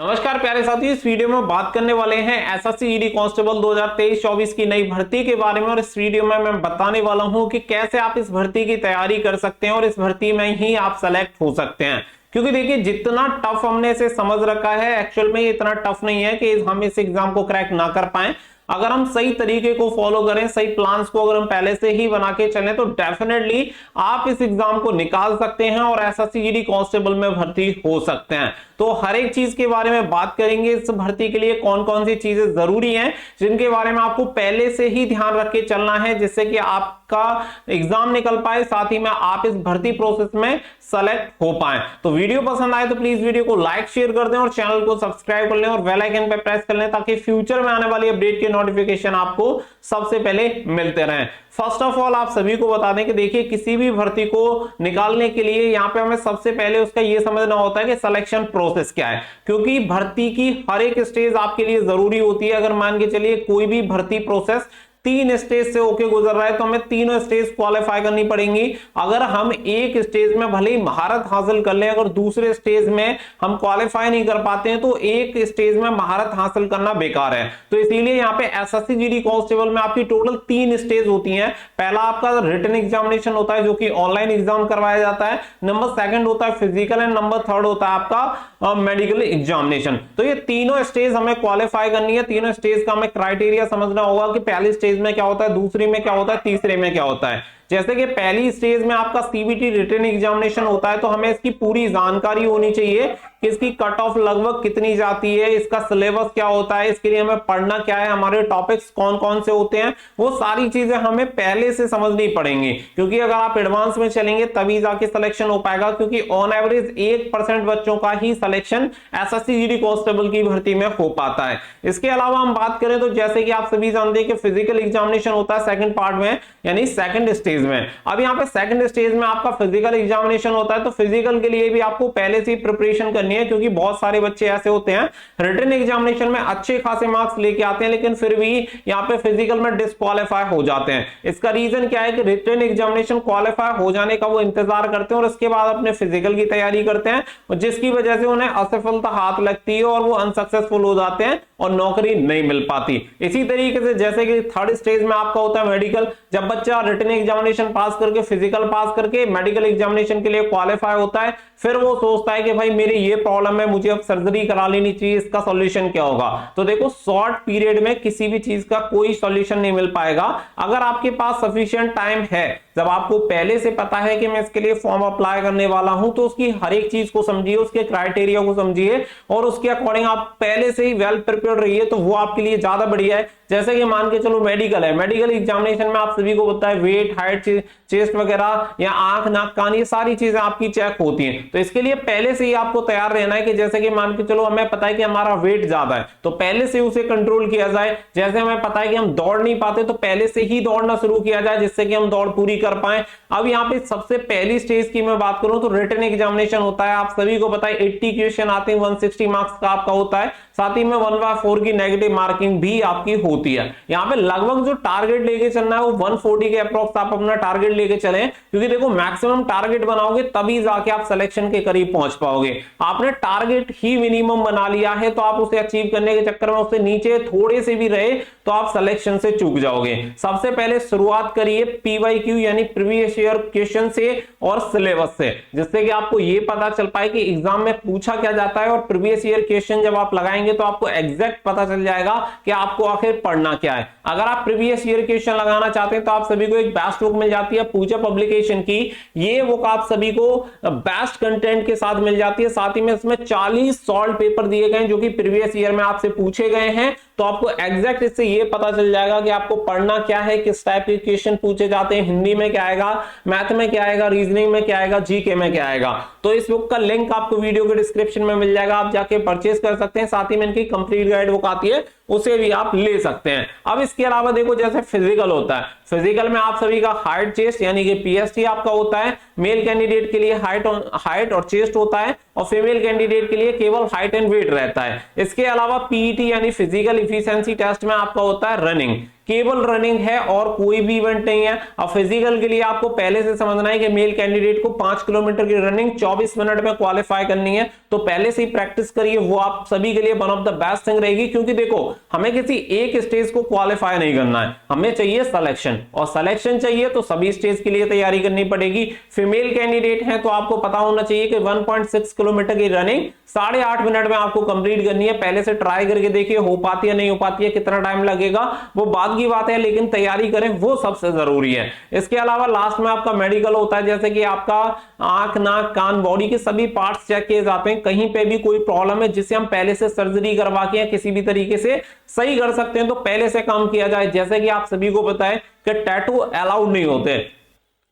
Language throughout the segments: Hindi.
नमस्कार प्यारे साथियों, इस वीडियो में बात करने वाले हैं एसएससी ईडी कांस्टेबल 2023-24 की नई भर्ती के बारे में। और इस वीडियो में मैं बताने वाला हूं कि कैसे आप इस भर्ती की तैयारी कर सकते हैं और इस भर्ती में ही आप सेलेक्ट हो सकते हैं। क्योंकि देखिए, जितना टफ हमने इसे समझ रखा है, एक्चुअल में ये इतना टफ नहीं है कि हम इस एग्जाम को क्रैक ना कर पाए। अगर हम सही तरीके को फॉलो करें, सही प्लान्स को अगर हम पहले से ही बना के चलें, तो डेफिनेटली आप इस एग्जाम को निकाल सकते हैं और एसएससी ईडी कांस्टेबल में भर्ती हो सकते हैं। तो हर एक चीज के बारे में बात करेंगे। इस भर्ती के लिए कौन कौन सी चीजें जरूरी हैं, जिनके बारे में आपको पहले से ही ध्यान रख के चलना है, जिससे कि आपका एग्जाम निकल पाए, साथ ही में आप इस भर्ती प्रोसेस में सेलेक्ट हो पाए। तो वीडियो पसंद आए तो प्लीज वीडियो को लाइक शेयर कर दें और चैनल को सब्सक्राइब कर लें और बेल आइकन पर प्रेस कर लें, ताकि फ्यूचर में आने वाली अपडेट के नोटिफिकेशन आपको सबसे पहले मिलते रहें। फर्स्ट ऑफ ऑल आप सभी को बता दें कि देखिए, किसी भी भर्ती को निकालने के लिए यहां पे हमें सबसे पहले उसका ये समझना होता है कि सिलेक्शन प्रोसेस क्या है। क्योंकि भर्ती की हर एक स्टेज आपके लिए जरूरी होती है। अगर मान के चलिए कोई भी भर्ती प्रोसेस 3 स्टेज से होके गुजर रहा है, तो हमें तीनों स्टेज क्वालिफाई करनी पड़ेंगी। अगर हम एक स्टेज में भले ही महारत हासिल कर लें, अगर दूसरे स्टेज में हम क्वालिफाई नहीं कर पाते हैं, तो एक स्टेज में महारत हासिल करना बेकार है। तो इसीलिए यहाँ पे एसएससी जीडी कांस्टेबल में आपकी टोटल 3 स्टेज होती हैं। पहला आपका रिटन एग्जामिनेशन होता है, जो कि ऑनलाइन एग्जाम करवाया जाता है। नंबर 2 होता है फिजिकल एंड नंबर 3 होता है आपका मेडिकल एग्जामिनेशन। तो ये तीनों स्टेज हमें क्वालिफाई करनी है। तीनों स्टेज का हमें क्राइटेरिया समझना होगा कि पहली स्टेज में क्या होता है, दूसरी में क्या होता है, तीसरे में क्या होता है। जैसे कि पहली स्टेज में आपका सीबीटी रिटन एग्जामिनेशन होता है, तो हमें इसकी पूरी जानकारी होनी चाहिए कि इसकी कट ऑफ लगभग कितनी जाती है, इसका सिलेबस क्या होता है, इसके लिए हमें पढ़ना क्या है, हमारे टॉपिक्स कौन कौन से होते हैं, वो सारी चीजें हमें पहले से समझनी पड़ेंगी। क्योंकि अगर आप एडवांस में चलेंगे तभी जाके सिलेक्शन हो पाएगा। क्योंकि ऑन एवरेज 1% बच्चों का ही सिलेक्शन एसएससी जीडी कांस्टेबल की भर्ती में हो पाता है। इसके अलावा हम बात करें तो जैसे कि आप सभी जानते हैं कि फिजिकल एग्जामिनेशन होता है सेकंड पार्ट में, यानी सेकंड स्टेज में। अब यहाँ पे सेकंड स्टेज में आपका फिजिकल एग्जामिनेशन होता है। तो फिजिकल के लिए भी आपको पहले से प्रिपरेशन करनी है, क्योंकि बहुत सारे बच्चे ऐसे होते हैं रिटन एग्जामिनेशन में अच्छे खासे मार्क्स लेके आते हैं, लेकिन फिर भी यहाँ पे फिजिकल में डिस्क्वालीफाई हो जाते हैं। इसका रीजन क्या है कि रिटन एग्जामिनेशन क्वालिफाई हो जाने का वो इंतजार करते हैं और उसके बाद अपने फिजिकल की तैयारी करते हैं, जिसकी वजह से उन्हें असफलता हाथ लगती है और वो अनसक्सेसफुल हो जाते हैं और नौकरी नहीं मिल पाती। इसी तरीके से जैसे कि थर्ड स्टेज में आपका होता है मेडिकल। जब बच्चा रिटन एग्जामिनेशन पास करके, फिजिकल पास करके मेडिकल एग्जामिनेशन के लिए क्वालिफाई होता है, फिर वो सोचता है कि भाई मेरी ये प्रॉब्लम है, मुझे अब सर्जरी करा लेनी चाहिए, इसका सॉल्यूशन क्या होगा। तो देखो, शॉर्ट पीरियड में किसी भी चीज का कोई सॉल्यूशन नहीं मिल पाएगा। अगर आपके पास सफिशिएंट टाइम है, जब आपको पहले से पता है कि मैं इसके लिए फॉर्म अप्लाई करने वाला हूं, तो उसकी हर एक चीज को समझिए, उसके क्राइटेरिया को समझिए और उसके अकॉर्डिंग आप पहले से ही वेल प्रिपेयर्ड रहिए, तो वो आपके लिए ज्यादा बढ़िया है। जैसे कि मान के चलो मेडिकल है, मेडिकल एग्जामिनेशन में आप सभी को पता है वेट, हाइट, चेस्ट वगैरह या आंख, नाक, कान, ये सारी चीजें आपकी चेक होती हैं। तो इसके लिए पहले से ही आपको तैयार रहना है कि जैसे कि मान के चलो हमें पता है कि हमारा वेट ज्यादा है, तो पहले से उसे कंट्रोल किया जाए। जैसे हमें पता है कि हम दौड़ नहीं पाते, तो पहले से ही दौड़ना शुरू किया जाए, जिससे कि हम दौड़ पूरी कर पाए। अब यहाँ पे सबसे पहली स्टेज की मैं बात करूं तो रिटन एग्जामिनेशन होता है। आप सभी को पता है 80 क्वेश्चन आते हैं, 160 मार्क्स का आपका होता है। साथ ही में 1/4 की नेगेटिव मार्किंग भी आपकी होती है। यहाँ पे लगभग जो टारगेट लेके चलना है वो 140 के अप्रोक्स आप अपना टारगेट लेके चलें। क्योंकि देखो, मैक्सिमम टारगेट बनाओगे तभी जाके आप सिलेक्शन के करीब पहुंच पाओगे। आपने टारगेट ही मिनिमम बना लिया है, तो आप उसे अचीव करने के चक्कर में उससे नीचे थोड़े से भी रहे तो आप सिलेक्शन से चूक जाओगे। सबसे पहले शुरुआत करिए पीवाईक्यू यानी प्रीवियस ईयर क्वेश्चन से और सिलेबस से, जिससे कि आपको ये पता चल पाए कि एग्जाम में पूछा क्या जाता है। और प्रीवियस ईयर क्वेश्चन जब आप लगाएंगे तो आपको एग्जैक्ट पता चल जाएगा कि आपको आखिर पढ़ना क्या है। अगर आप प्रीवियस ईयर क्वेश्चन लगाना चाहते हैं तो आप सभी को एक बेस्ट बुक मिल जाती है पूजा पब्लिकेशन की। ये बुक आप सभी को बेस्ट कंटेंट के साथ मिल जाती है। साथ ही में इसमें 40 सॉल्व पेपर दिए गए जो कि प्रीवियस ईयर में आपसे पूछे गए हैं। तो आपको एग्जैक्ट इससे ये पता चल जाएगा कि आपको पढ़ना क्या है, किस टाइप के क्वेश्चन पूछे जाते हैं, हिंदी में क्या आएगा, मैथ में क्या आएगा, रीजनिंग में क्या आएगा, जीके में क्या आएगा। तो इस बुक का लिंक आपको वीडियो के डिस्क्रिप्शन में मिल जाएगा, आप जाके परचेज कर सकते हैं। साथ ही में इनकी कंप्लीट गाइड बुक आती है, उसे भी आप ले सकते हैं। अब इसके अलावा देखो, जैसे फिजिकल होता है, फिजिकल में आप सभी का हाइट, चेस्ट यानी कि पीएसटी आपका होता है। मेल कैंडिडेट के लिए हाइट और चेस्ट होता है और फीमेल कैंडिडेट के लिए केवल हाइट एंड वेट रहता है। इसके अलावा पीईटी यानी फिजिकल इफिशिएंसी टेस्ट में आपका होता है रनिंग, केवल रनिंग है और कोई भी इवेंट नहीं है। अब फिजिकल के लिए आपको पहले से समझना है कि मेल कैंडिडेट को 5 किलोमीटर की रनिंग 24 मिनट में क्वालिफाई करनी है, तो पहले से ही प्रैक्टिस करिए, वो आप सभी के लिए one of the best thing रहेगी। क्योंकि देखो हमें किसी एक स्टेज को क्वालिफाई नहीं करना है, हमें चाहिए सिलेक्शन, और सिलेक्शन चाहिए तो सभी स्टेज के लिए तैयारी करनी पड़ेगी। फीमेल कैंडिडेट है तो आपको पता होना चाहिए कि 1.6 किलोमीटर की रनिंग 8.5 मिनट में आपको कंप्लीट करनी है। पहले से ट्राई करके देखिए हो पाती है नहीं हो पाती है, कितना टाइम लगेगा वो बाद की बात है, लेकिन तैयारी करें वो सबसे जरूरी है। इसके अलावा लास्ट में आपका मेडिकल होता है, जैसे कि आपका आंख नाक कान बॉडी के सभी पार्ट्स चेक किए जाते हैं, कहीं पे भी कोई प्रॉब्लम है जिसे हम पहले से सर्जरी करवा के या किसी भी तरीके से सही कर सकते हैं तो पहले से काम किया जाए। जैसे कि आप सभी को पता है कि टैटू अलाउड नहीं होते।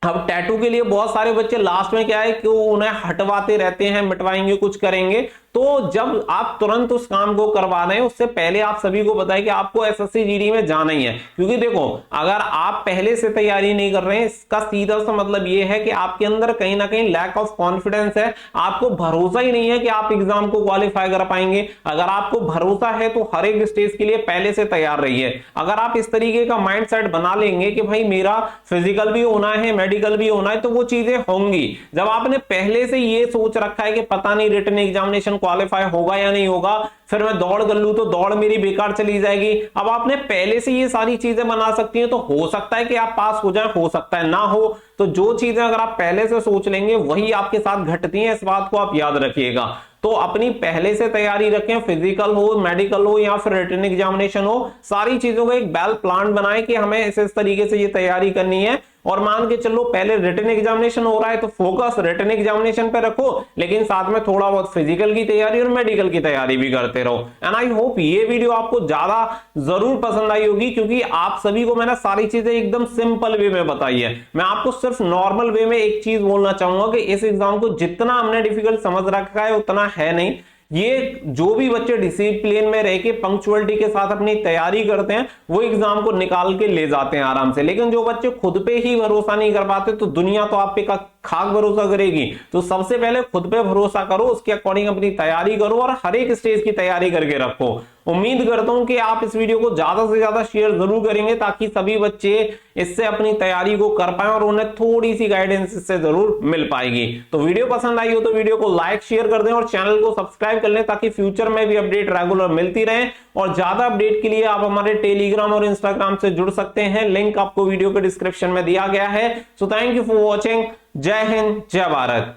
अब टैटू के लिए बहुत सारे बच्चे लास्ट में क्या है कि उन्हें हटवाते रहते हैं, मिटवाएंगे कुछ करेंगे, तो जब आप तुरंत उस काम को करवा रहे हैं उससे पहले आप सभी को बताएं कि आपको एसएससी जीडी में जाना ही है। क्योंकि देखो अगर आप पहले से तैयारी नहीं कर रहे हैं, इसका सीधा सा मतलब ये है कि आपके अंदर कहीं ना कहीं लैक ऑफ कॉन्फिडेंस है, आपको भरोसा ही नहीं है कि आप एग्जाम को क्वालिफाई कर पाएंगे। अगर आपको भरोसा है तो हर एक स्टेज के लिए पहले से तैयार रहिए। अगर आप इस तरीके का माइंडसेट बना लेंगे कि भाई मेरा फिजिकल भी होना है मेडिकल भी होना है, तो वो चीजें होंगी। जब आपने पहले से ये सोच रखा है कि पता नहीं रिटन एग्जामिनेशन क्वालिफाई होगा या नहीं होगा, फिर मैं दौड़ कर लूं तो दौड़ मेरी बेकार चली जाएगी। अब आपने पहले से ये सारी चीजें बना सकती हैं तो हो सकता है कि आप पास हो जाए, हो सकता है ना हो। तो जो चीजें अगर आप पहले से सोच लेंगे वही आपके साथ घटती हैं, इस बात को आप याद रखिएगा। तो अपनी पहले से तैयारी रखें, फिजिकल हो मेडिकल हो या फिर रिटन एग्जामिनेशन हो, सारी चीजों का एक वेल प्लान बनाएं कि हमें इस तरीके से ये तैयारी करनी है। और मान के चलो पहले रिटन एग्जामिनेशन हो रहा है तो फोकस रिटन एग्जामिनेशन पे रखो, लेकिन साथ में थोड़ा बहुत फिजिकल की तैयारी और मेडिकल की तैयारी भी करते रहो। एंड आई होप ये वीडियो आपको ज्यादा जरूर पसंद आई होगी, क्योंकि आप सभी को मैंने सारी चीजें एकदम सिंपल वे में बताई है। मैं आपको सिर्फ नॉर्मल वे में एक चीज बोलना चाहूंगा कि इस एग्जाम को जितना हमने डिफिकल्ट समझ रखा है उतना है नहीं। ये जो भी बच्चे डिसिप्लिन में रह के पंक्चुअलिटी के साथ अपनी तैयारी करते हैं वो एग्जाम को निकाल के ले जाते हैं आराम से। लेकिन जो बच्चे खुद पे ही भरोसा नहीं कर पाते तो दुनिया तो आप पे खाक भरोसा करेगी। तो सबसे पहले खुद पे भरोसा करो, उसके अकॉर्डिंग अपनी तैयारी करो और हर एक स्टेज की तैयारी करके रखो। उम्मीद करता हूं कि आप इस वीडियो को ज्यादा से ज्यादा शेयर जरूर करेंगे ताकि सभी बच्चे इससे अपनी तैयारी को कर पाए और उन्हें थोड़ी सी गाइडेंस इससे जरूर मिल पाएगी। तो वीडियो पसंद आई हो तो वीडियो को लाइक शेयर कर दें और चैनल को सब्सक्राइब कर लें ताकि फ्यूचर में भी अपडेट रेगुलर मिलती रहे। और ज्यादा अपडेट के लिए आप हमारे टेलीग्राम और इंस्टाग्राम से जुड़ सकते हैं, लिंक आपको वीडियो के डिस्क्रिप्शन में दिया गया है। So thank you for watching. जय हिंद, जय भारत।